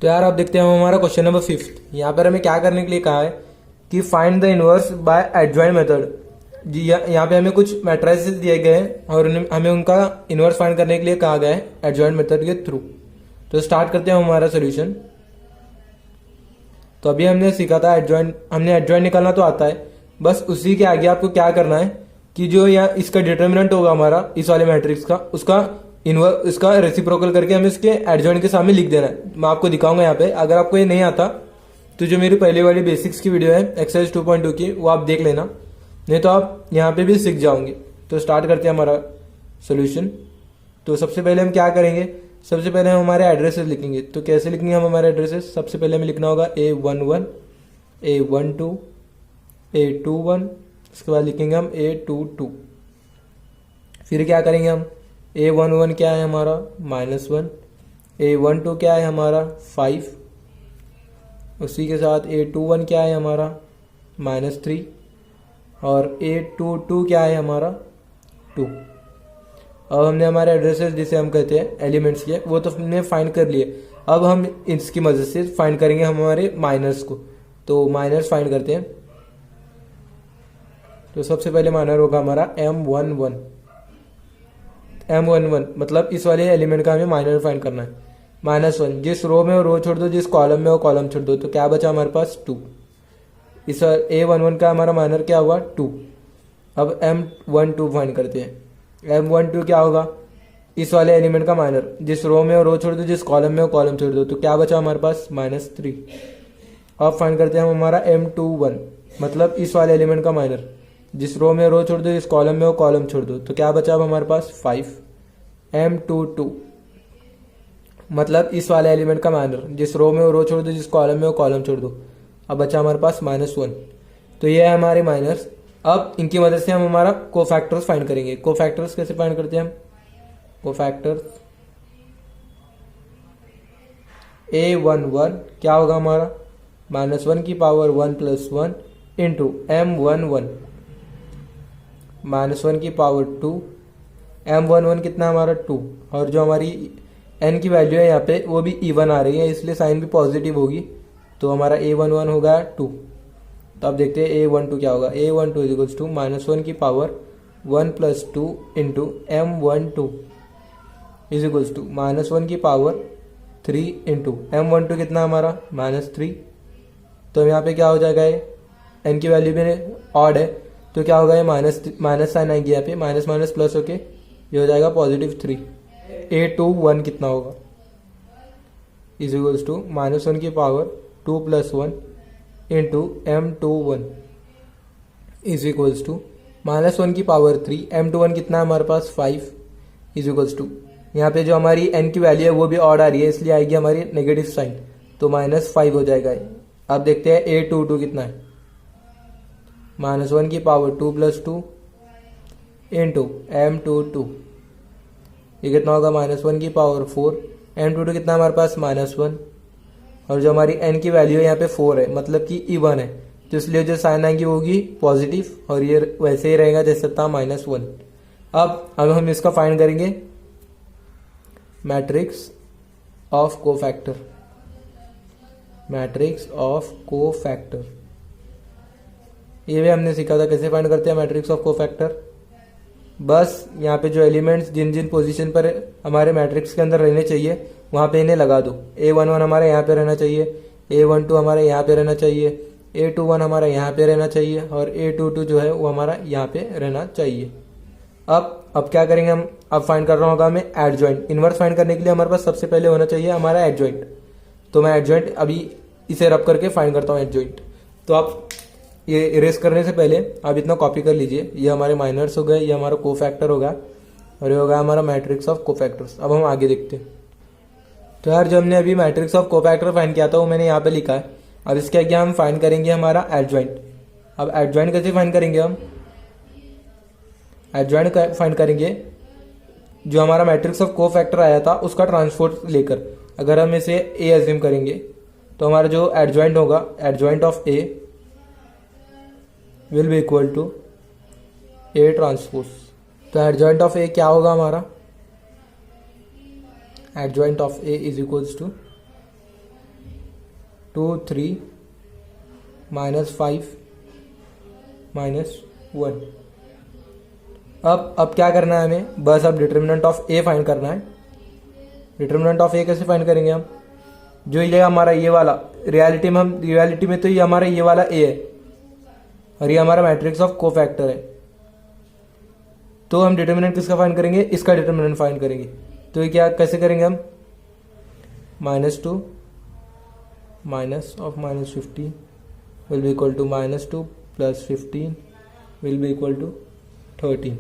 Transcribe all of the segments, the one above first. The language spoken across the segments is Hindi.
तो यार आप देखते हैं हमारा क्वेश्चन नंबर 5। यहाँ पर हमें क्या करने के लिए कहा है कि find the inverse by adjoint method. जी यहाँ पे हमें कुछ मैट्रिसेस दिए गए हैं और हमें उनका इनवर्स फाइंड करने के लिए कहा गया है एडजॉइंट मेथड के थ्रू। तो स्टार्ट करते हैं हमारा सोल्यूशन। तो अभी हमने सीखा था हमने एडजॉइंट निकालना तो आता है, बस उसी के आगे आपको क्या करना है कि जो यहाँ इसका डिटर्मिनेंट होगा हमारा इस वाले मैट्रिक्स का, इसका रेसिप्रोकल करके हमें इसके एडजॉइंट के सामने लिख देना है। मैं आपको दिखाऊंगा यहाँ पे। अगर आपको ये नहीं आता तो जो मेरी पहले वाली बेसिक्स की वीडियो है एक्सरसाइज 2.2 की, वो आप देख लेना, नहीं तो आप यहाँ पे भी सीख जाओगे। तो स्टार्ट करते हैं हमारा सोल्यूशन। तो सबसे पहले हम क्या करेंगे, सबसे पहले हम हमारे एड्रेसेस लिखेंगे। तो कैसे लिखेंगे हम हमारे एड्रेसेस, सबसे पहले हमें लिखना होगा A11, A12, A21, उसके बाद लिखेंगे हम A22। फिर क्या करेंगे हम, A11 क्या है हमारा -1, A12 क्या है हमारा 5, उसी के साथ A21 क्या है हमारा -3 और A22 क्या है हमारा 2। अब हमने हमारे एड्रेसेस जिसे हम कहते हैं एलिमेंट्स के, वो तो हमने फाइंड कर लिए। अब हम इसकी मदद से फाइंड करेंगे हमारे माइनर्स को। तो माइनर्स फाइंड करते हैं। तो सबसे पहले माइनर होगा हमारा M11 मतलब इस वाले एलिमेंट का हमें माइनर फाइंड करना है। -1, जिस रो में वो रो छोड़ दो, जिस कॉलम में वो कॉलम छोड़ दो। तो क्या बचा हमारे पास 2। इस A11 का हमारा माइनर क्या हुआ 2। अब M12 फाइंड करते हैं। M12 क्या होगा, इस वाले एलिमेंट का माइनर, जिस रो में वो रो छोड़ दो, जिस कॉलम में वो कॉलम छोड़ दो। तो क्या बचा हमारे पास -3। अब फाइंड करते हैं हम हमारा M21 मतलब इस वाले एलिमेंट का माइनर, जिस रो में रो छोड़ दो, जिस कॉलम में वो कॉलम छोड़ दो। तो क्या बचा अब हमारे पास 5। M22 मतलब इस वाले एलिमेंट का माइनर, जिस रो में वो रो छोड़ दो, जिस कॉलम में वो कॉलम छोड़ दो। अब बचा हमारे पास -1। तो ये है हमारे माइनर्स। अब इनकी मदद से हम हमारा कोफैक्टर्स फाइंड करेंगे। कोफैक्टर्स कैसे फाइंड करते हैं हम, कोफैक्टर्स A11 क्या होगा हमारा -1 की पावर 1 + 1 इंटू M11 -1 की पावर 2। M11 कितना हमारा 2, और जो हमारी n की वैल्यू है यहाँ पे वो भी इवन आ रही है, इसलिए साइन भी पॉजिटिव होगी। तो हमारा A11 होगा 2। तो अब देखते हैं A12 क्या होगा। A12 इक्वल्स टू -1 की power 1 + 2 into M12 is equals to -1 की पावर 3 इंटू M12 कितना हमारा -3। तो यहाँ पे क्या हो जाएगा, ये n की वैल्यू भी ऑड है, तो क्या होगा, ये माइनस साइन आएगी यहाँ पे, माइनस माइनस प्लस होके ये हो जाएगा +3। A21 कितना होगा इज इक्वल्स टू -1 की power 2 + 1 into M21 is equals to -1 की पावर 3। M21 कितना है हमारे पास 5 इज इक्वल्स टू, यहाँ पे जो हमारी n की वैल्यू है वो भी ऑड आ रही है, इसलिए आएगी हमारी नेगेटिव साइन, तो -5 हो जाएगा। अब देखते हैं A22 कितना है, -1 की पावर 2 + 2 इंटू M22 ये कितना होगा -1 की पावर 4। M22 कितना हमारे पास -1, और जो हमारी n की वैल्यू है यहाँ पे 4 है, मतलब कि इवन है, तो इसलिए जो साइन आएगी वो होगी पॉजिटिव, और ये वैसे ही रहेगा जैसे था -1। अब हम इसका फाइंड करेंगे matrix of cofactor. Matrix of cofactor ये भी हमने सीखा था कैसे फाइंड करते हैं मैट्रिक्स ऑफ कोफैक्टर। बस यहाँ पे जो एलिमेंट्स जिन जिन पोजीशन पर हमारे मैट्रिक्स के अंदर रहने चाहिए वहाँ पे इन्हें लगा दो। A11 हमारे यहाँ पे रहना चाहिए, A12 हमारे यहाँ पे रहना चाहिए, A21 हमारा यहाँ पे रहना चाहिए, और A22 जो है वो हमारा यहाँ पे रहना चाहिए। अब क्या करेंगे हम, अब फाइंड कर रहा होगा हमें एडजॉइंट। इनवर्स फाइंड करने के लिए हमारे पास सबसे पहले होना चाहिए हमारा एडजॉइंट। तो मैं एडजॉइंट अभी इसे रब करके फाइंड करता हूँ एडजॉइंट। तो आप ये इरेज करने से पहले आप इतना कॉपी कर लीजिए। ये हमारे माइनर्स हो गए, ये हमारा कोफैक्टर होगा, और ये होगा हमारा मैट्रिक्स ऑफ कोफैक्टर्स। अब हम आगे देखते हैं। तो यार जो हमने अभी मैट्रिक्स ऑफ कोफैक्टर फाइंड किया था वो मैंने यहाँ पे लिखा है। अब इसके आगे हम फाइंड करेंगे हमारा एडजॉइंट। अब एडजॉइंट कैसे फाइंड करेंगे, हम एडजॉइंट फाइंड करेंगे जो हमारा मैट्रिक्स ऑफ कोफैक्टर आया था उसका ट्रांसपोज लेकर। अगर हम इसे A एज्यूम करेंगे तो हमारा जो एडजॉइंट होगा, adjoint of A will be equal to A transpose. तो एडजॉइंट ऑफ A क्या होगा हमारा, adjoint of A is equals to 2 3 -5 -1। अब क्या करना है हमें, बस अब डिटर्मिनेंट ऑफ ए फाइंड करना है। डिटर्मिनेंट ऑफ ए कैसे फाइंड करेंगे हम, जो ये हमारा ये वाला रियलिटी में तो ये हमारा ये वाला ए है और ये हमारा मैट्रिक्स ऑफ कोफैक्टर है। तो हम डिटर्मिनेंट किसका फाइंड करेंगे, इसका डिटर्मिनेंट फाइंड करेंगे। तो ये क्या कैसे करेंगे हम, -2 minus of -15 will be equal to -2 + 15 will be equal to 13।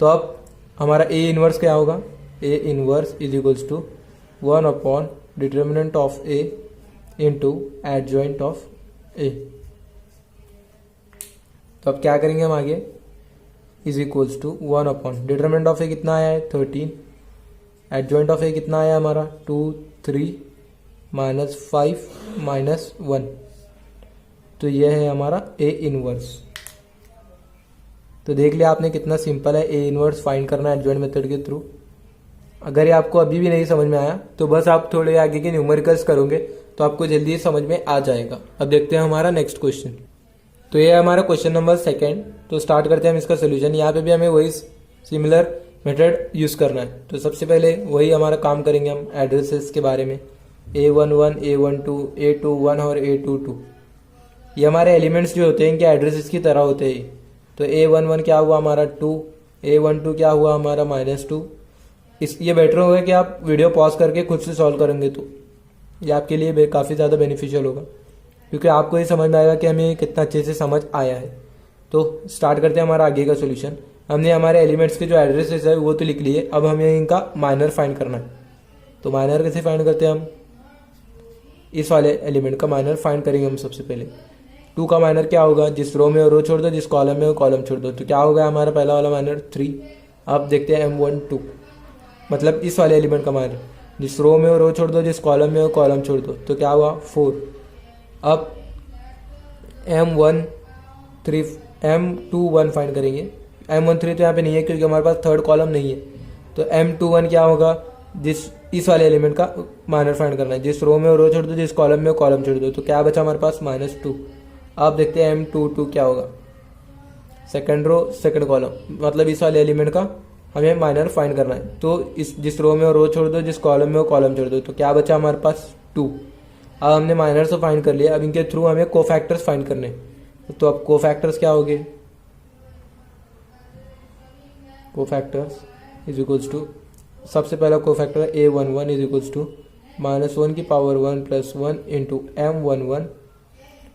तो अब हमारा ए इनवर्स क्या होगा, A inverse is equals to 1 upon determinant of A into adjoint of A. तो अब क्या करेंगे हम आगे, is equals to 1 upon determinant of A कितना आया है 13, एडजॉइंट ऑफ ए कितना आया हमारा 2 3 -5 -1। तो यह है हमारा ए इनवर्स। तो देख लिया आपने कितना सिंपल है ए इनवर्स फाइंड करना एडजॉइंट मेथड के थ्रू। अगर ये आपको अभी भी नहीं समझ में आया तो बस आप थोड़े आगे के न्यूमेरिकल्स करोगे तो आपको जल्दी समझ में आ जाएगा। अब देखते हैं हमारा नेक्स्ट क्वेश्चन। तो ये है हमारा क्वेश्चन नंबर 2। तो स्टार्ट करते हैं हम इसका सोल्यूशन। यहाँ पे भी हमें वही सिमिलर मेथड यूज करना है। तो सबसे पहले वही हमारा काम करेंगे हम एड्रेसेस के बारे में, A11 A12 A21 और A22। ये हमारे एलिमेंट्स जो होते हैं इनके एड्रेसेस की तरह होते हैं। तो A11 क्या हुआ हमारा 2, A12 क्या हुआ हमारा -2। ये बेटर होगा कि आप वीडियो पॉज करके खुद से सॉल्व करेंगे तो ये आपके लिए काफ़ी ज़्यादा बेनिफिशियल होगा, क्योंकि आपको ये समझ में आएगा कि हमें कितना अच्छे से समझ आया है। तो स्टार्ट करते हैं हमारा आगे का सोल्यूशन। हमने हमारे एलिमेंट्स के जो एड्रेसेस है वो तो लिख लिए, अब हमें इनका माइनर फाइंड करना है। तो माइनर कैसे फाइंड करते हैं हम, इस वाले एलिमेंट का माइनर फाइंड करेंगे हम सबसे पहले। 2 का माइनर क्या होगा, जिस रो में रो छोड़ दो, जिस कॉलम में वो कॉलम छोड़ दो। तो क्या होगा हमारा पहला वाला माइनर 3। अब देखते हैं M12, मतलब इस वाले एलिमेंट का माइनर, जिस रो में वो रो छोड़ दो, जिस कॉलम में वो कॉलम छोड़ दो। तो क्या हुआ 4। अब M21 फाइंड करेंगे। M13 तो यहाँ पे नहीं है क्योंकि हमारे पास थर्ड कॉलम नहीं है। तो M21 क्या होगा, इस वाले एलिमेंट का माइनर फाइंड करना है, जिस रो में वो रो छोड़ दो, जिस कॉलम में वो कॉलम छोड़ दो। तो क्या बचा हमारे पास -2। अब देखते हैं M22 क्या होगा, सेकंड रो सेकंड कॉलम, मतलब इस वाले एलिमेंट का हमें माइनर फाइंड करना है। तो जिस रो में वो रो छोड़ दो, जिस कॉलम में वो कॉलम छोड़ दो। तो क्या बचा हमारे पास 2। अब हमने माइनर से फाइंड कर लिया, अब इनके थ्रू हमें कोफैक्टर्स फाइंड करने। तो अब कोफैक्टर्स क्या होंगे, कोफैक्टर्स इज इक्वल्स टू, सबसे पहला कोफैक्टर है A11 इज इक्वल्स टू -1 की power 1 + 1 into M11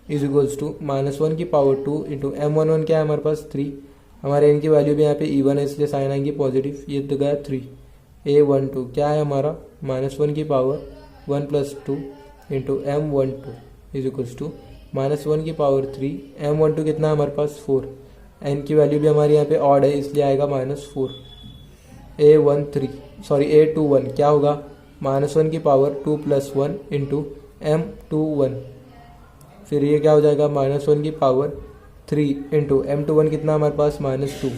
is equals to -1 की पावर 2 इंटू M11 क्या है हमारे पास 3। हमारे इनकी वैल्यू भी यहाँ पे इवन है इसलिए साइन आएंगी पॉजिटिव, ये तो गया 3। A12 क्या है हमारा -1 की power 1 + 2 into M12 is equals to -1 की पावर 3। M12 कितना है हमारे पास 4। एन की वैल्यू भी हमारी यहाँ पे ऑड है इसलिए आएगा -4। A21 क्या होगा -1 की पावर 2 + 1 इंटू M21, फिर ये क्या हो जाएगा -1 की पावर 3 इंटू M21 कितना हमारे पास -2।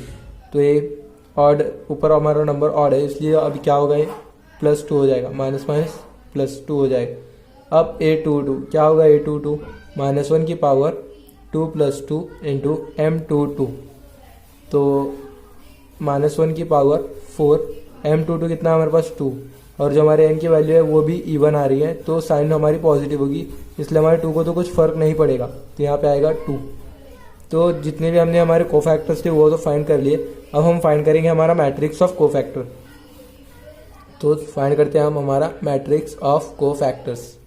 तो ये ऑड, ऊपर हमारा नंबर ऑड है इसलिए अब क्या होगा ये +2 हो जाएगा, +2 हो जाएगा। अब A22 क्या होगा, A22 -1 की पावर 2 + 2 इंटू M22, तो -1 की पावर 4, M22 कितना हमारे पास 2, और जो हमारे n की वैल्यू है वो भी इवन आ रही है तो साइन हमारी पॉजिटिव होगी, इसलिए हमारे 2 को तो कुछ फर्क नहीं पड़ेगा, तो यहाँ पे आएगा 2। तो जितने भी हमने हमारे कोफैक्टर्स थे वो तो फाइंड कर लिए। अब हम फाइंड करेंगे हमारा मैट्रिक्स ऑफ कोफैक्टर। तो फाइंड करते हैं हम हमारा matrix of cofactors.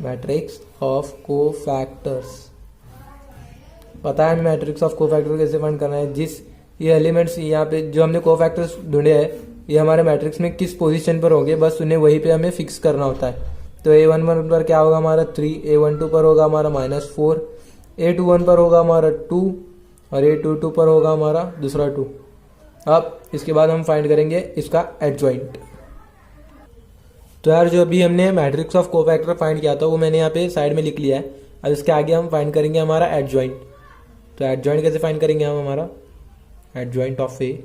Matrix of cofactors पता है हमें मैट्रिक्स ऑफ कोफैक्टर कैसे फाइंड करना है। जिस ये एलिमेंट्स यहाँ पे जो हमने कोफैक्टर्स ढूंढे हैं ये हमारे मैट्रिक्स में किस पोजीशन पर होंगे, बस उन्हें वहीं पे हमें फिक्स करना होता है। तो A11 पर क्या होगा हमारा 3, A12 पर होगा हमारा -4, A21 पर होगा हमारा 2 और A22 पर होगा हमारा दूसरा 2। अब इसके बाद हम फाइंड करेंगे इसका एडजॉइंट। तो यार जो अभी हमने मैट्रिक्स ऑफ कोफैक्टर फाइंड किया था वो मैंने यहाँ पे साइड में लिख लिया है। अब इसके आगे हम फाइंड करेंगे हमारा एडजॉइंट। तो एडजॉइंट कैसे फाइंड करेंगे हम हमारा एडजॉइंट ऑफ ए,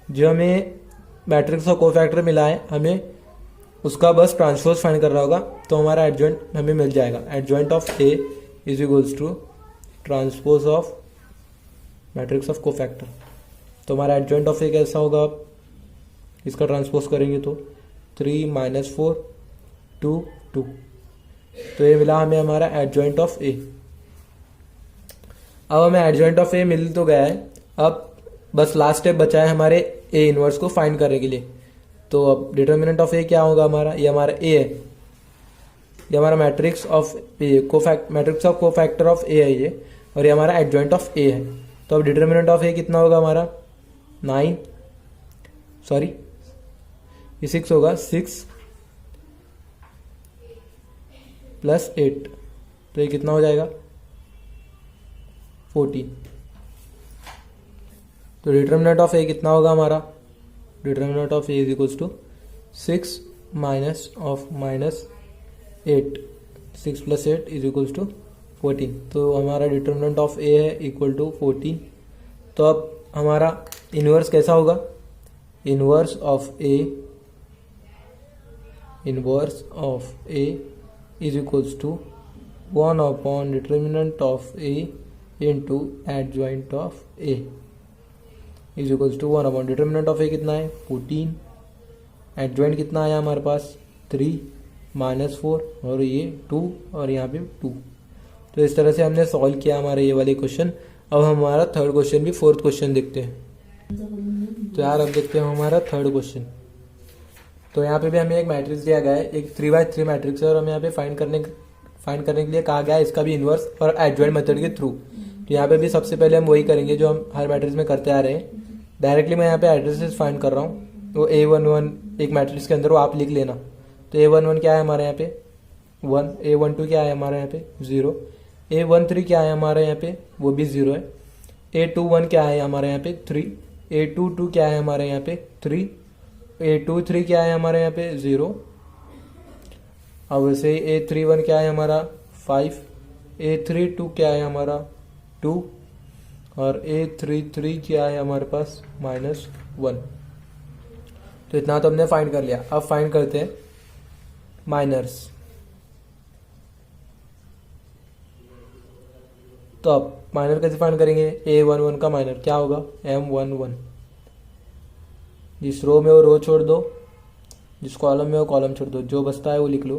जो हमें मैट्रिक्स ऑफ कोफैक्टर मिला है हमें उसका बस ट्रांसपोज फाइंड कर रहा होगा तो हमारा एडजॉइंट हमें मिल जाएगा। Adjoint of A is equals to transpose of matrix of cofactor. तो हमारा एडजॉइंट ऑफ ए कैसा होगा, अब इसका ट्रांसपोज करेंगे तो 3 - 4 2 2। तो ये मिला हमें हमारा एडजॉइंट ऑफ ए। अब हमें एडजॉइंट ऑफ ए मिल तो गया है, अब बस लास्ट स्टेप बचा है हमारे ए इनवर्स को फाइंड करने के लिए। तो अब डिटर्मिनेंट ऑफ ए क्या होगा हमारा, ये हमारा ए है, ये हमारा matrix of A matrix of cofactor of A है ये, और ये हमारा एडजॉइंट ऑफ ए है। तो अब डिटर्मिनेंट ऑफ ए कितना होगा हमारा 6 होगा, 6 + 8, तो ये कितना हो जाएगा 14। तो डिटर्मिनेंट ऑफ ए कितना होगा हमारा, determinant of A is equals to 6 - -8, 6 + 8 is equals to 14। तो हमारा डिटर्मिनेंट ऑफ ए है इक्वल टू 14। तो अब हमारा इनवर्स कैसा होगा, inverse of A is equals to 1 determinant of A into adjoint of A is equals to 1 determinant of A कितना है 14, एडजॉइंट कितना आया हमारे पास 3 - 4 और ये 2 और यहाँ पे 2। तो इस तरह से हमने सॉल्व किया हमारे ये वाले क्वेश्चन। अब हमारा थर्ड क्वेश्चन भी फोर्थ क्वेश्चन देखते हैं। तो यार अब देखते हैं हमारा थर्ड क्वेश्चन। तो यहाँ पे भी हमें एक मैट्रिक्स दिया गया है, एक 3x3 मैट्रिक्स है, और हमें यहाँ पे फाइंड करने के लिए कहा गया है इसका भी इन्वर्स और एडजॉइंट मेथड के थ्रू। तो यहाँ पे भी सबसे पहले हम वही करेंगे जो हम हर मैट्रिक्स में करते आ रहे हैं। डायरेक्टली मैं यहाँ पे एड्रेसेस फाइंड कर रहा हूँ, वो A11 एक मैट्रिक्स के अंदर वो आप लिख लेना। तो A11 क्या है हमारे यहाँ पे 1, A12 क्या है हमारे यहाँ पे 0, A13 क्या है हमारे यहाँ पे वो भी 0 है, A21 क्या है हमारे यहाँ पे 3, A22 क्या है हमारे यहाँ पे 3, A23 क्या है हमारे यहाँ पे 0। अब वैसे A31 क्या है हमारा 5, A32 क्या है हमारा 2 और A33 क्या है हमारे पास -1। तो इतना तो हमने फाइंड कर लिया। अब फाइंड करते हैं माइनर्स। तो अब माइनर कैसे फाइंड करेंगे, A11 का माइनर क्या होगा M11। जिस रो में वो रो छोड़ दो, जिस कॉलम में वो कॉलम छोड़ दो, जो बचता है वो लिख लो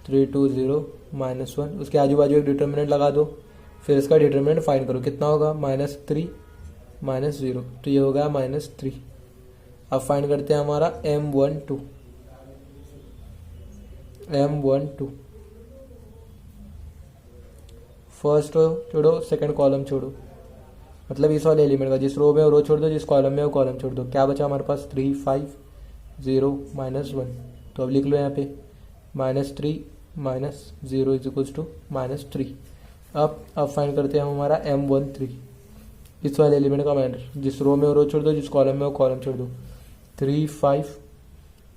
3 2 0 -1। उसके आजू बाजू एक डिटर्मिनेंट लगा दो, फिर इसका डिटर्मिनेंट फाइंड करो कितना होगा -3 -0, तो ये होगा -3। अब फाइंड करते हैं हमारा M12। फर्स्ट रो छोड़ो, सेकंड कॉलम छोड़ो, मतलब इस वाले एलिमेंट का जिस रो में वो रो छोड़ दो, जिस कॉलम में वो कॉलम छोड़ दो। क्या बचा हमारे पास 3 5 0 -1। तो अब लिख लो यहाँ पे -3 -0 इज इक्वल्स टू -3। अब फाइंड करते हैं हम हमारा M13, इस वाले एलिमेंट का माइनर, जिस रो में वो रो छोड़ दो, जिस कॉलम में वो कॉलम छोड़ दो। 3 5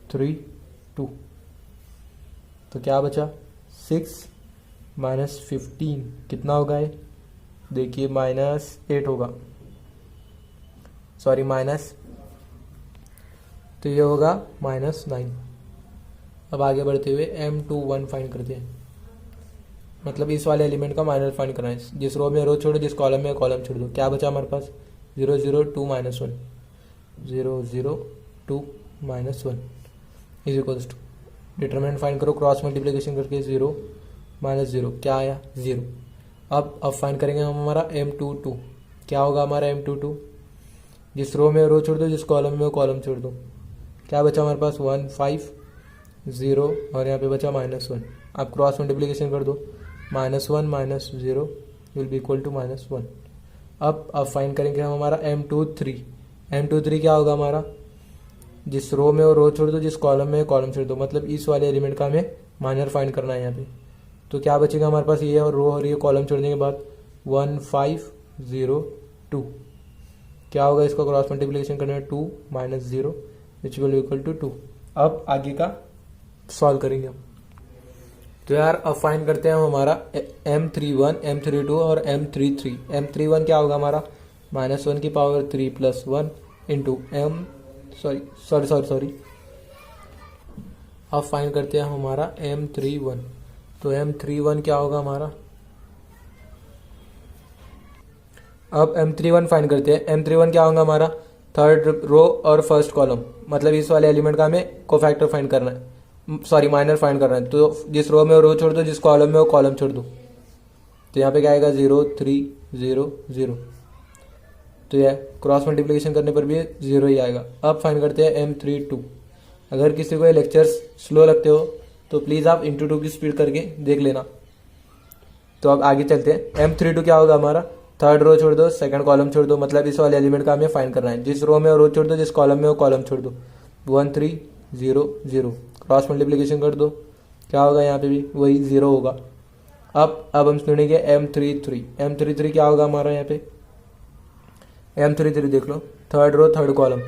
3 2, तो क्या बचा 6 -15 कितना होगा ये, देखिए -8 होगा, सॉरी माइनस, तो ये होगा -9। अब आगे बढ़ते हुए M21 फाइंड करते हैं, मतलब इस वाले एलिमेंट का माइनर फाइंड करना है, जिस रो में रो छोड़ो, जिस कॉलम में कॉलम छोड़ दो। क्या बचा हमारे पास 0 0 2 -1 0 0 2 -1 is equals to determinant find करो क्रॉस मल्टीप्लिकेशन करके 0 -0 क्या आया 0। अब फाइंड करेंगे हम हमारा M22। क्या होगा हमारा M22, जिस रो में रो छोड़ दो, जिस कॉलम में वो कॉलम छोड़ दो। क्या बचा हमारे पास 1 5 0 और यहाँ पे बचा -1। आप क्रॉस मल्टीप्लिकेशन कर दो, -1 -0 विल बी इक्वल टू -1। अब फाइंड करेंगे हम हमारा M23 क्या होगा हमारा, जिस रो में वो रो छोड़ दो, जिस कॉलम में कॉलम छोड़ दो, मतलब इस वाले एलिमेंट का हमें माइनर फाइंड करना है यहाँ पे। तो क्या बचेगा हमारे पास, ये और रो और ये कॉलम छोड़ने के बाद 1 5 0 2। क्या होगा इसका क्रॉस मल्टीप्लिकेशन करने में 2 -0 विच विल इक्वल टू 2। अब आगे का सॉल्व करेंगे हम। तो यार अब फाइंड करते हैं हम हमारा M31 M32 और M33। M31 क्या होगा हमारा -1 की पावर 3 + 1 इंटू अब फाइंड करते हैं हमारा M31। तो M31 क्या होगा हमारा, अब M31 फाइंड करते हैं। M31 क्या होगा हमारा, थर्ड रो और फर्स्ट कॉलम, मतलब इस वाले एलिमेंट का हमें कोफैक्टर फाइंड करना है, सॉरी माइनर फाइंड करना है। तो जिस रो में वो रो छोड़ दो, जिस कॉलम में वो कॉलम छोड़ दो। तो यहाँ पे क्या आएगा 0 3 0 0। तो यह क्रॉस मल्टीप्लिकेशन करने पर भी 0 ही आएगा। अब फाइंड करते हैं M32। अगर किसी को ये लेक्चर्स स्लो लगते हो तो प्लीज़ आप इंटू 2 की स्पीड करके देख लेना। तो अब आगे चलते हैं। M32 क्या होगा हमारा, थर्ड रो छोड़ दो, सेकंड कॉलम छोड़ दो, मतलब इस वाले एलिमेंट का हमें फाइंड करना है। जिस रो में वो रो छोड़ दो, जिस कॉलम में वो कॉलम छोड़ दो। 1 3 0 0, क्रॉस मल्टीप्लिकेशन कर दो, क्या होगा यहाँ पे भी वही 0 होगा। अब हम सुनेंगे M33। M33 क्या होगा हमारा, यहाँ पे M33 देख लो, थर्ड रो थर्ड कॉलम,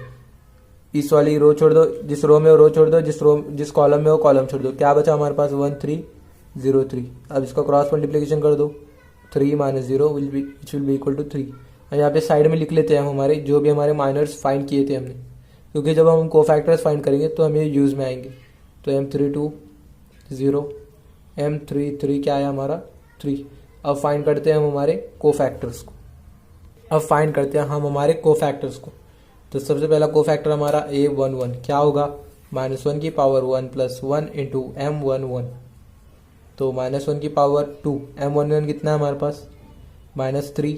इस वाली रो छोड़ दो, जिस रो में वो रो छोड़ दो, जिस कॉलम में वो कॉलम छोड़ दो। क्या बचा हमारे पास 1 3 0 3। अब इसका क्रॉस मल्टीप्लिकेशन कर दो, 3 - 0 which will be equal to 3। और यहाँ पे साइड में लिख लेते हैं हम हमारे जो भी हमारे माइनर्स फाइंड किए थे हमने, क्योंकि जब हम कोफैक्टर्स फाइंड करेंगे तो हमें यूज़ में आएंगे। तो M32 0, M33 क्या है हमारा 3। अब फाइंड करते हैं हम हमारे कोफैक्टर्स को। तो सबसे पहला कोफैक्टर हमारा A11 क्या होगा, -1 की पावर 1 + 1 इंटू M11। तो -1 की पावर 2, M11 कितना है हमारे पास -3,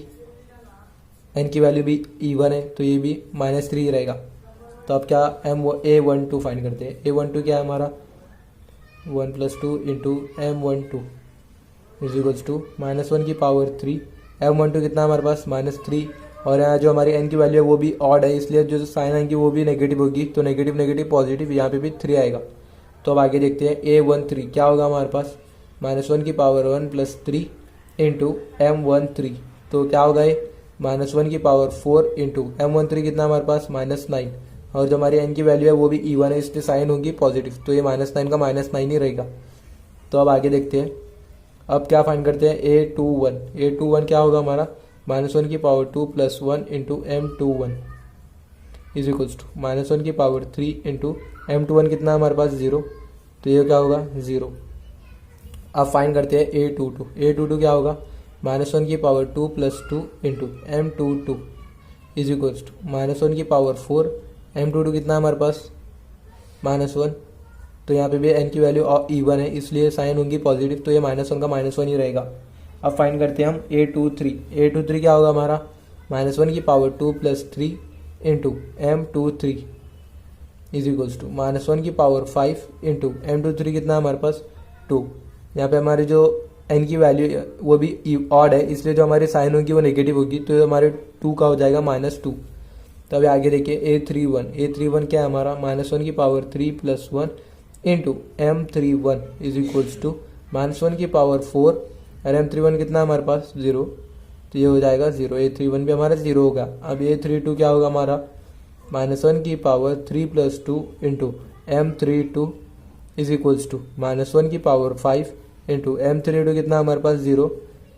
n की वैल्यू भी इवन है तो ये भी -3 ही रहेगा। तो अब क्या A12 फाइंड करते हैं। A12 क्या है हमारा 1 + 2 into M12 is equals to -1 की पावर 3। M12 कितना है हमारे पास -3, और यहाँ जो हमारी n की वैल्यू है वो भी ऑड है, इसलिए जो साइन आएंगी वो भी नेगेटिव होगी। तो नेगेटिव नेगेटिव पॉजिटिव, यहाँ पे भी 3 आएगा। तो अब आगे देखते हैं A13 क्या होगा हमारे पास -1 की पावर 1 + 3 इंटू M13। तो क्या होगा ये -1 की पावर 4 इंटू M13 कितना हमारे पास -9, और जो हमारी n की वैल्यू है वो भी इवन है, इसलिए साइन होगी पॉजिटिव। तो ये -9 का -9 ही रहेगा। तो अब आगे देखते हैं। अब क्या फाइंड करते हैं A21 क्या होगा हमारा -1 की power 2 + 1 into M21 is equals to -1 की पावर 3 इंटू M21 कितना हमारे पास 0। तो ये क्या होगा 0। अब फाइंड करते हैं A22 क्या होगा -1 की power 2 + 2 into M22 is equals to -1 की पावर 4, M22 कितना हमारे पास -1। तो यहाँ पे भी n की वैल्यू इवन है, इसलिए साइन होंगी पॉजिटिव, तो ये -1 का -1 ही रहेगा। अब फाइंड करते हैं हम A23 क्या होगा हमारा -1 की power 2 + 3 into M23 is equals to -1 की पावर 5 इंटू M23 कितना हमारे पास 2। यहाँ पे हमारी जो n की वैल्यू है वो भी ऑड है, इसलिए जो हमारी साइन होगी वो नेगेटिव होगी, तो ये हमारे 2 का हो जाएगा -2। तो अभी आगे देखिए A31 क्या है हमारा -1 की power 3 + 1 into M31 is equals to -1 की पावर 4, और M31 कितना हमारे पास 0। तो ये हो जाएगा 0, A31 भी हमारा 0 होगा। अब A32 क्या होगा हमारा -1 की power 3 + 2 into M32 is equals to -1 की पावर 5 इंटू M32 कितना हमारे पास 0।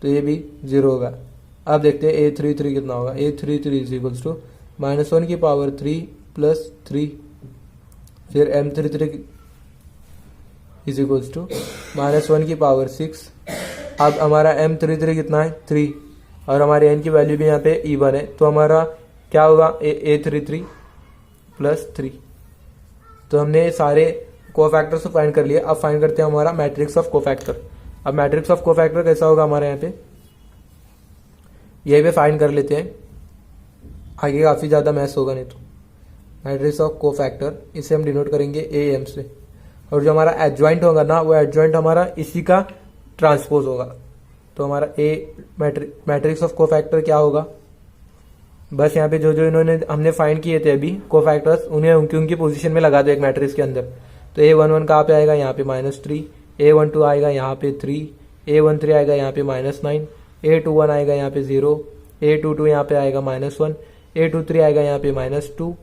तो ये भी 0 होगा। अब देखते हैं A33 कितना होगा। A33 इज इक्वल्स टू -1 की पावर 3 + 3, फिर M33 इज इक्वल्स टू -1 की पावर 6। अब हमारा M33 कितना है 3, और हमारे n की वैल्यू भी यहाँ पे इवन है, तो हमारा क्या होगा A33 + 3। तो हमने सारे कोफैक्टर्स को फाइंड कर लिए। अब फाइंड करते हैं हमारा मैट्रिक्स ऑफ कोफैक्टर। अब मैट्रिक्स ऑफ कोफैक्टर कैसा होगा हमारे यहाँ पे, ये भी फाइंड कर लेते हैं, आगे काफ़ी ज़्यादा मैथ्स होगा नहीं तो। मैट्रिक्स ऑफ कोफैक्टर इसे हम डिनोट करेंगे AM से, और जो हमारा एडजॉइंट होगा ना वो एडजॉइंट हमारा इसी का ट्रांसपोज होगा। तो हमारा मैट्रिक्स ऑफ कोफैक्टर क्या होगा, बस यहाँ पे जो जो इन्होंने हमने फाइंड किए थे अभी कोफैक्टर्स, उन्हें उनकी पोजीशन में लगा दो एक मैट्रिक्स के अंदर। तो A11 कहाँ पे आएगा, यहाँ पे -3, A12 आएगा यहाँ पे 3, A13 आएगा यहाँ पे -9, A21 आएगा यहाँ पे 0, A22 यहाँ पे आएगा -1, A23 आएगा यहाँ पे -2,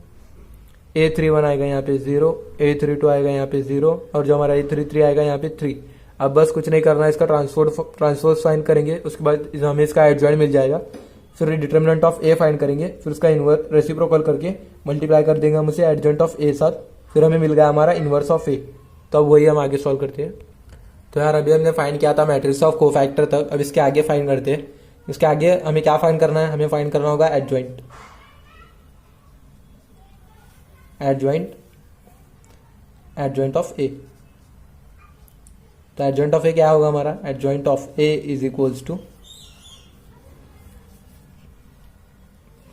A31 आएगा यहाँ पे 0, A32 आएगा यहाँ पे 0, और जो हमारा A33 आएगा यहाँ पे 3। अब बस कुछ नहीं करना है, इसका ट्रांसपोज फाइंड करेंगे, उसके बाद हमें इसका एडजॉइंट मिल जाएगा। फिर डिटर्मिनेंट ऑफ A फाइंड करेंगे, फिर उसका इनवर्स रेसिप्रोकल करके मल्टीप्लाई कर देंगे हम उसे एडजॉइंट ऑफ A साथ, फिर हमें मिल गया हमारा इनवर्स ऑफ A। तो अब वही हम आगे सॉल्व करते हैं। तो यार अभी हमने फाइंड किया था मैट्रिक्स ऑफ कोफैक्टर तक, अब इसके आगे फाइंड करते हैं। इसके आगे हमें क्या फाइंड करना है, हमें फाइंड करना होगा एडजॉइंट ऑफ ए। तो एडजॉइंट ऑफ ए क्या होगा हमारा, adjoint of A is equals to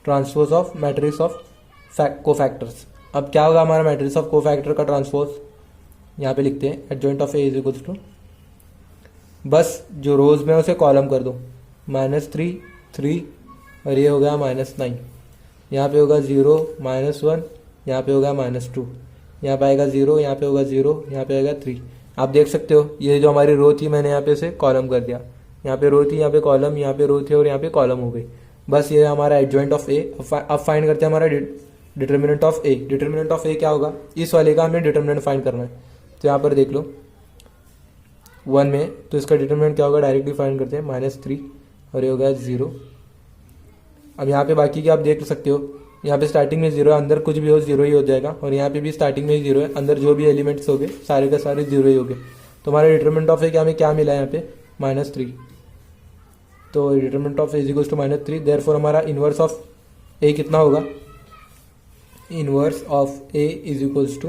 transpose of matrix of cofactors. अब क्या होगा हमारा मैट्रिक्स ऑफ कोफैक्टर का ट्रांसपोज, यहाँ पे लिखते हैं adjoint of A is equals to, बस जो रोज में उसे कॉलम कर दो, -3 3 और ये हो गया -9, यहाँ पे होगा 0 -1, यहाँ पे होगा -2, यहाँ पे आएगा 0, यहाँ पे होगा 0, यहाँ पे आएगा 3। आप देख सकते हो ये जो हमारी रो थी मैंने यहाँ पे से कॉलम कर दिया, यहाँ पे रो थी, यहाँ पे कॉलम, यहाँ पे रो थी और यहाँ पे कॉलम हो गई। बस ये हमारा एडजॉइंट ऑफ ए। अब फाइंड करते हैं हमारा determinant of A. Determinant of A क्या होगा, इस वाले का हमें डिटर्मिनेंट फाइंड करना है। तो यहाँ पर देख लो 1 में, तो इसका डिटर्मिनेंट क्या होगा, डायरेक्टली फाइंड करते हैं, -3 और ये हो गया 0। अब यहाँ पे बाकी की आप देख सकते हो, यहाँ पे स्टार्टिंग में 0 है, अंदर कुछ भी हो 0 ही हो जाएगा, और यहाँ पे भी स्टार्टिंग में ही 0 है, अंदर जो भी एलिमेंट्स हो गए सारे का सारे 0 ही हो गए। तो हमारा डिटर्मिनेंट ऑफ ए क्या, हमें क्या मिला है यहाँ पे, -3। तो determinant of A is equals to -3, therefore हमारा इनवर्स ऑफ ए कितना होगा, inverse of A is equals to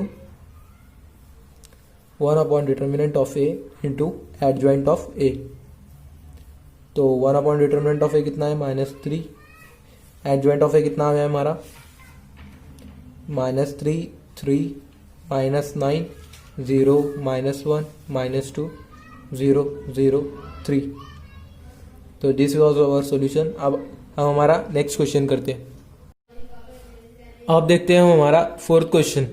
1 upon determinant of A into adjoint of A. तो 1 अपॉन डिटर्मिनेंट ऑफ ए कितना है, -3, एडजॉइंट ऑफ ए कितना है हमारा, -3 3 -9 0 -1 -2 0 0 3। तो दिस वाज आवर सॉल्यूशन। अब हम हमारा नेक्स्ट क्वेश्चन करते हैं। अब देखते हैं हम हमारा 4th क्वेश्चन।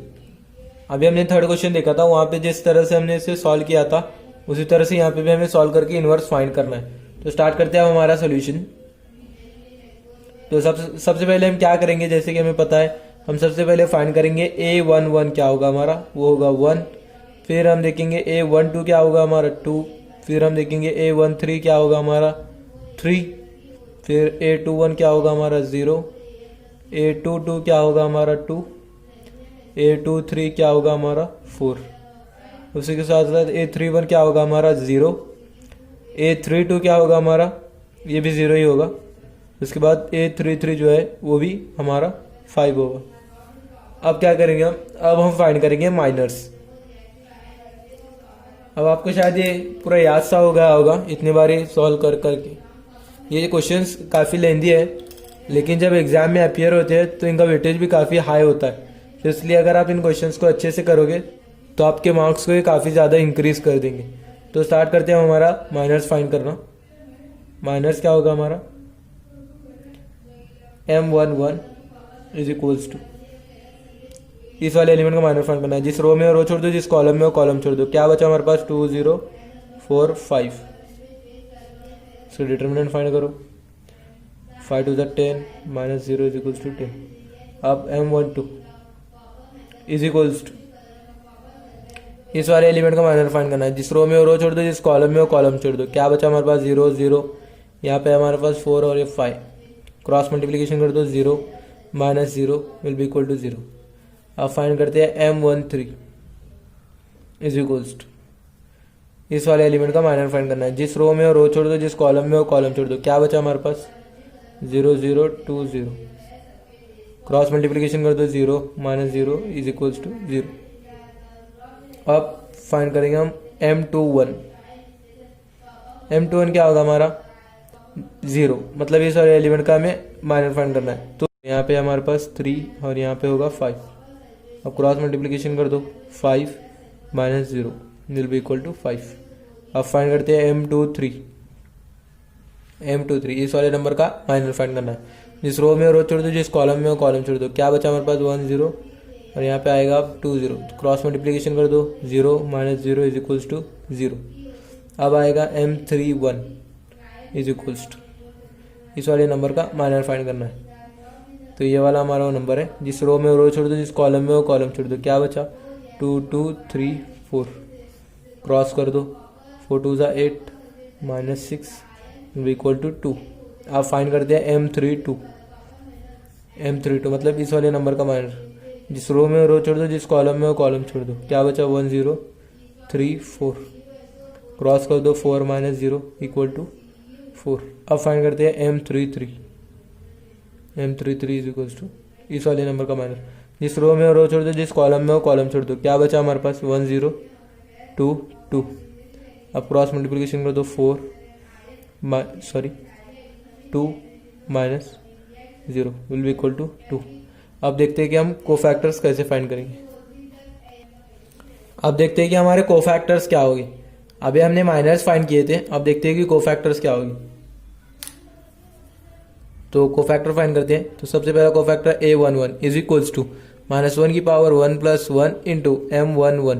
अभी हमने 3rd क्वेश्चन देखा था, वहाँ पे जिस तरह से हमने इसे सॉल्व किया था उसी तरह से यहाँ पे भी हमें सॉल्व करके इनवर्स फाइंड करना है। तो स्टार्ट करते हैं हम हमारा सॉल्यूशन। तो सबसे पहले हम क्या करेंगे, जैसे कि हमें पता है, हम सबसे पहले फाइंड करेंगे A11 क्या होगा हमारा, वो होगा 1। फिर हम देखेंगे A12 क्या होगा हमारा 2। फिर हम देखेंगे A13 क्या होगा हमारा 3। फिर A21 क्या होगा हमारा 0। A22 क्या होगा हमारा 2। A23 क्या होगा हमारा 4। उसी के साथ साथ A31 क्या होगा हमारा 0। A32 क्या होगा हमारा, ये भी 0 ही होगा। उसके बाद A33 जो है वो भी हमारा 5 होगा। अब क्या करेंगे हम, अब हम फाइंड करेंगे माइनर्स। अब आपको शायद ये पूरा याद सा हो गया होगा इतने बार सॉल्व कर करके। ये क्वेश्चंस काफ़ी लेंदी है, लेकिन जब एग्जाम में अपीयर होते हैं तो इनका वेटेज भी काफ़ी हाई होता है। तो इसलिए अगर आप इन क्वेश्चंस को अच्छे से करोगे तो आपके मार्क्स को ये काफ़ी ज़्यादा इंक्रीज कर देंगे। तो स्टार्ट करते हैं हमारा माइनर्स फाइंड करना। माइनर्स क्या होगा हमारा, M11 इज इक्वल्स टू, इस वाले एलिमेंट का माइनर फाइंड करना है। जिस रो में रो छोड़ दो, जिस कॉलम में वो कॉलम छोड़ दो। क्या बचा हमारे पास, 2 0 4 5। इसका डिटर्मिनेंट फाइंड करो, 5 to the 10 -0 is equals to 10। अब M12 इज इक्वल्स टू, इस वाले एलिमेंट का माइनर फाइंड करना है। जिस रो में वो रो छोड़ दो, जिस कॉलम में वो कॉलम छोड़ दो। क्या बचा हमारे पास, 0 0, यहाँ पे हमारे पास 4 और ये 5। क्रॉस मल्टीप्लिकेशन कर दो, 0 -0 विल बी इक्वल टू 0। अब फाइंड करते हैं M13 इज इक्वल्स टू, इस वाले एलिमेंट का माइनर फाइंड करना है। जिस रो में वो रो छोड़ दो, जिस कॉलम में वो कॉलम छोड़ दो। क्या बचा हमारे पास, 0 0 2 0। क्रॉस मल्टीप्लिकेशन कर दो, 0 -0 इज इक्वल्स टू 0। अब फाइंड करेंगे हम M21। M21 क्या होगा हमारा, 0, मतलब इस वाले एलिमेंट का हमें माइनर फाइंड करना है। तो यहाँ पे हमारे पास 3 और यहाँ पे होगा 5। अब क्रॉस मल्टीप्लिकेशन कर दो, 5 -0 विल बी इक्वल टू 5। अब फाइंड करते हैं M23। इस वाले नंबर का माइनर फाइंड करना है। जिस रो में रो छोड़ दो, जिस कॉलम में वो कॉलम छोड़ दो। क्या बचा हमारे पास, 1 0 और यहाँ पे आएगा 2 0। क्रॉस मल्टीप्लिकेशन कर दो, 0 -0 इज इक्वल्स टू 0। अब आएगा M31 इज इक्वल्स टू, इस वाले नंबर का माइनर फाइंड करना है। तो ये वाला हमारा वो नंबर है। जिस रो में रो छोड़ दो, जिस कॉलम में वो कॉलम छोड़ दो। क्या बचा, 2 2 3 4। क्रॉस कर दो, 4 2 = 8 -6 इक्वल टू 2। आप फाइंड करते हैं M32 मतलब इस वाले नंबर का माइनर। जिस रो में रो छोड़ दो, जिस कॉलम में वो कॉलम छोड़ दो। क्या बचा, 1 0 3 4, क्रॉस कर दो 4 - 0 इक्वल टू 4। अब फाइंड करते हैं M33 इज इक्वल्स टू इस वाले नंबर का माइनस, जिस रो में रो छोड़ दो, जिस कॉलम में हो कॉलम छोड़ दो। क्या बचा हमारे पास 1 0 2 2। अब क्रॉस मल्टीप्लिकेशन कर दो 2 - 0 विल बी इक्वल टू 2। अब देखते हैं कि हम कोफैक्टर्स कैसे फाइंड करेंगे। अब देखते हैं कि हमारे कोफैक्टर्स क्या होगी। अभी हमने माइनर्स फाइंड किए थे, अब देखते हैं कि कोफैक्टर्स क्या होगी। तो कोफैक्टर फाइंड करते हैं। तो सबसे पहला cofactor A11 is equals to -1 की power 1 + 1 into M11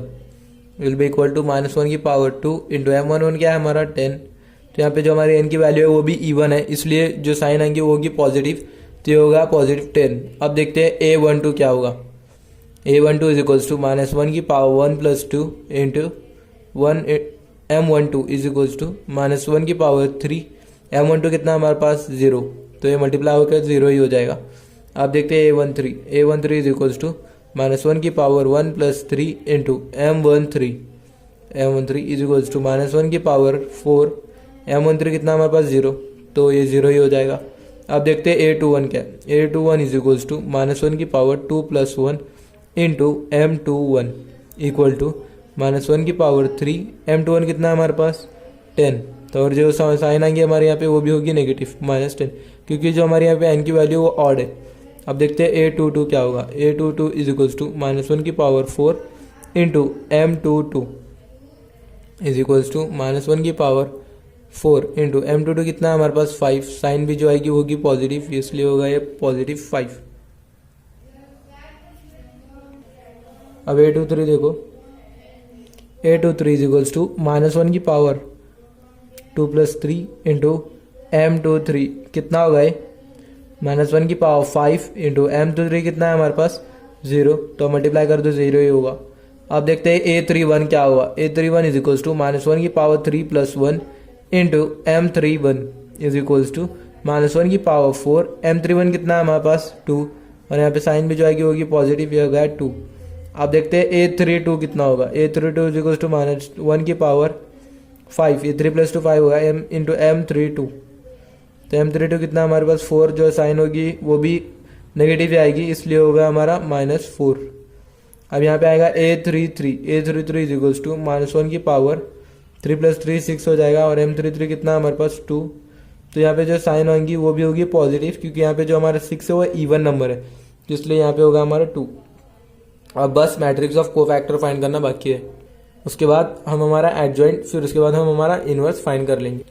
will be equal to -1 की पावर 2 इंटू M11 क्या है हमारा 10। तो यहाँ पे जो हमारी n की वैल्यू है वो भी इवन है, इसलिए जो साइन आएंगे वो होगी पॉजिटिव, तो ये होगा +10। अब देखते हैं A12 क्या होगा। A12 इज इक्वल्स टू -1 की power 1 + 2 into M12 is equals to -1 की पावर 3। M12 कितना हमारे पास 0, तो ये मल्टीप्लाई होकर 0 ही हो जाएगा। अब देखते हैं A13 इज इक्वल्स टू -1 की power 1 + 3 into M13 is equals to -1 की पावर 4। M13 कितना हमारे पास 0, तो ये 0 ही हो जाएगा। अब देखते हैं A21 क्या है। A21 इज इक्वल्स टू -1 की power 2 + 1 into M21 equal to -1 की पावर 3। M21 कितना है हमारे पास 10, तो और जो साइन आएंगे हमारे यहाँ पे वो भी होगी नेगेटिव -10, क्योंकि जो हमारे यहाँ पे n की वैल्यू वो ऑड है। अब देखते हैं A22 क्या होगा। A22 इज इक्वल्स टू -1 की power 4 into M22 is equals to -1 की पावर 4 इंटू M22 कितना है हमारे पास 5। साइन भी जो आएगी वो होगी पॉजिटिव, इसलिए होगा ये +5। अब A23 देखो। A23 इज इक्वल्स टू -1 की पावर 2 + 3 इंटू M23 कितना होगा ये -1 की पावर 5 इंटू M23 कितना है हमारे पास 0, तो मल्टीप्लाई कर दो 0 ही होगा। अब देखते हैं A31 क्या होगा। A31 इज इक्वल्स टू -1 की power 3 + 1 into M31 is equals to -1 की पावर 4। M31 कितना है हमारे पास 2, और यहाँ पे साइन भी जो आएगी होगी पॉजिटिव, ये होगा 2। अब देखते हैं A32 कितना होगा। A32 इज इक्वल्स टू -1 की पावर 5, ये 3 + 2 5 होगा इंटू M32। तो M32 कितना हमारे पास 4, जो साइन होगी वो भी नेगेटिव आएगी, इसलिए होगा हमारा -4। अब यहाँ पे आएगा A33 इज इक्वल्स टू -1 की पावर 3 + 3 6 हो जाएगा, और M33 कितना हमारे पास 2। तो यहाँ पे जो साइन होंगी वो भी होगी पॉजिटिव, क्योंकि यहाँ पे जो हमारा 6 है वो इवन नंबर है, तो इसलिए यहाँ पे होगा हमारा 2। अब बस मैट्रिक्स ऑफ कोफैक्टर फाइंड करना बाकी है, उसके बाद हम हमारा एडजॉइंट, फिर उसके बाद हम हमारा इनवर्स फाइंड कर लेंगे।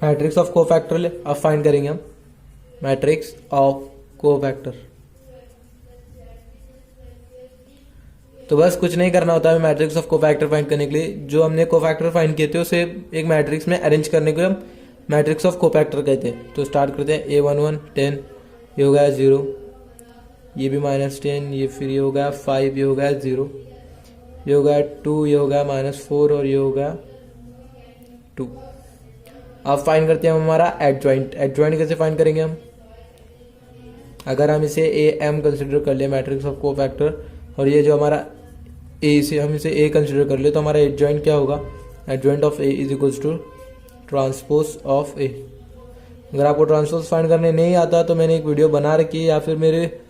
मैट्रिक्स ऑफ कोफैक्टर अब फाइंड करेंगे हम मैट्रिक्स ऑफ कोफैक्टर। तो बस कुछ नहीं करना होता है मैट्रिक्स ऑफ कोफैक्टर फाइंड करने के लिए। जो हमने कोफैक्टर फाइंड किए थे उसे एक मैट्रिक्स में अरेंज करने को हम मैट्रिक्स ऑफ कोफैक्टर कहते हैं। तो स्टार्ट करते हैं। A11 10, ये हो गया 0, ये भी -10, ये फिर ये हो गया 5, ये हो गया 0, ये हो गया 2, ये हो गया -4, और ये हो गया 2। अब फाइंड करते हैं हम हमारा एडजॉइंट। एडजॉइंट कैसे फाइंड करेंगे हम, अगर हम इसे AM कंसिडर कर ले मैट्रिक्स ऑफ कोफैक्टर, और ये जो हमारा A से हम इसे A कंसिडर कर ले, तो हमारा एडजॉइंट क्या होगा। Adjoint of A is equals to transpose of A। अगर आपको ट्रांसपोज फाइंड करने नहीं आता तो मैंने एक वीडियो बना रखी है, या फिर मेरे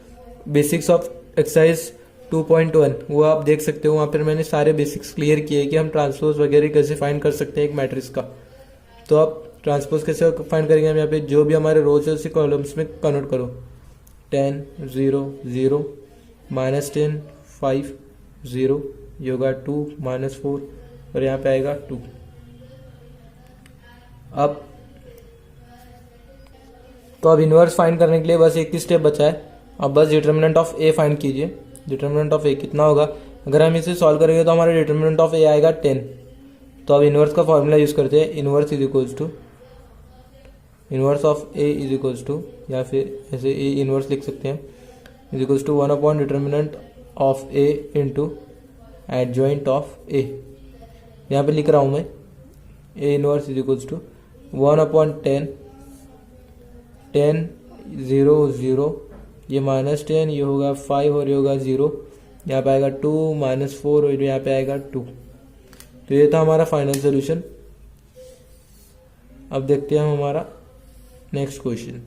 बेसिक्स ऑफ एक्सरसाइज 2.1 वो आप देख सकते हो। वहाँ पर मैंने सारे बेसिक्स क्लियर किए कि हम ट्रांसपोज वगैरह कैसे फाइंड कर सकते हैं एक मैट्रिक्स का। तो आप ट्रांसपोज कैसे फाइंड करेंगे हम, यहाँ पे जो भी हमारे रोज है उसे कॉलम्स में कन्वर्ट करो। 10 0 0 -10 5 0, ये होगा 2 -4, और यहाँ पे आएगा 2। अब इनवर्स फाइंड करने के लिए बस एक ही स्टेप बचा है। अब बस डिटर्मिनेंट ऑफ A फाइंड कीजिए। डिटर्मिनेंट ऑफ A कितना होगा, अगर हम इसे सॉल्व करेंगे तो हमारा डिटर्मिनेंट ऑफ A आएगा 10। तो अब इनवर्स का फॉर्मूला यूज करते हैं। Inverse is equals to inverse of A is equals to, या फिर ऐसे A इनवर्स लिख सकते हैं, is equals to 1 upon determinant of A into adjoint of A। यहाँ पे लिख रहा हूँ मैं A inverse is equals to 1 upon 10 0 0, ये -10, ये होगा 5, और ये होगा 0, यहाँ पे आएगा 2 -4, और यहाँ पे आएगा 2। तो ये था हमारा फाइनल सोल्यूशन। अब देखते हैं हम हमारा नेक्स्ट क्वेश्चन।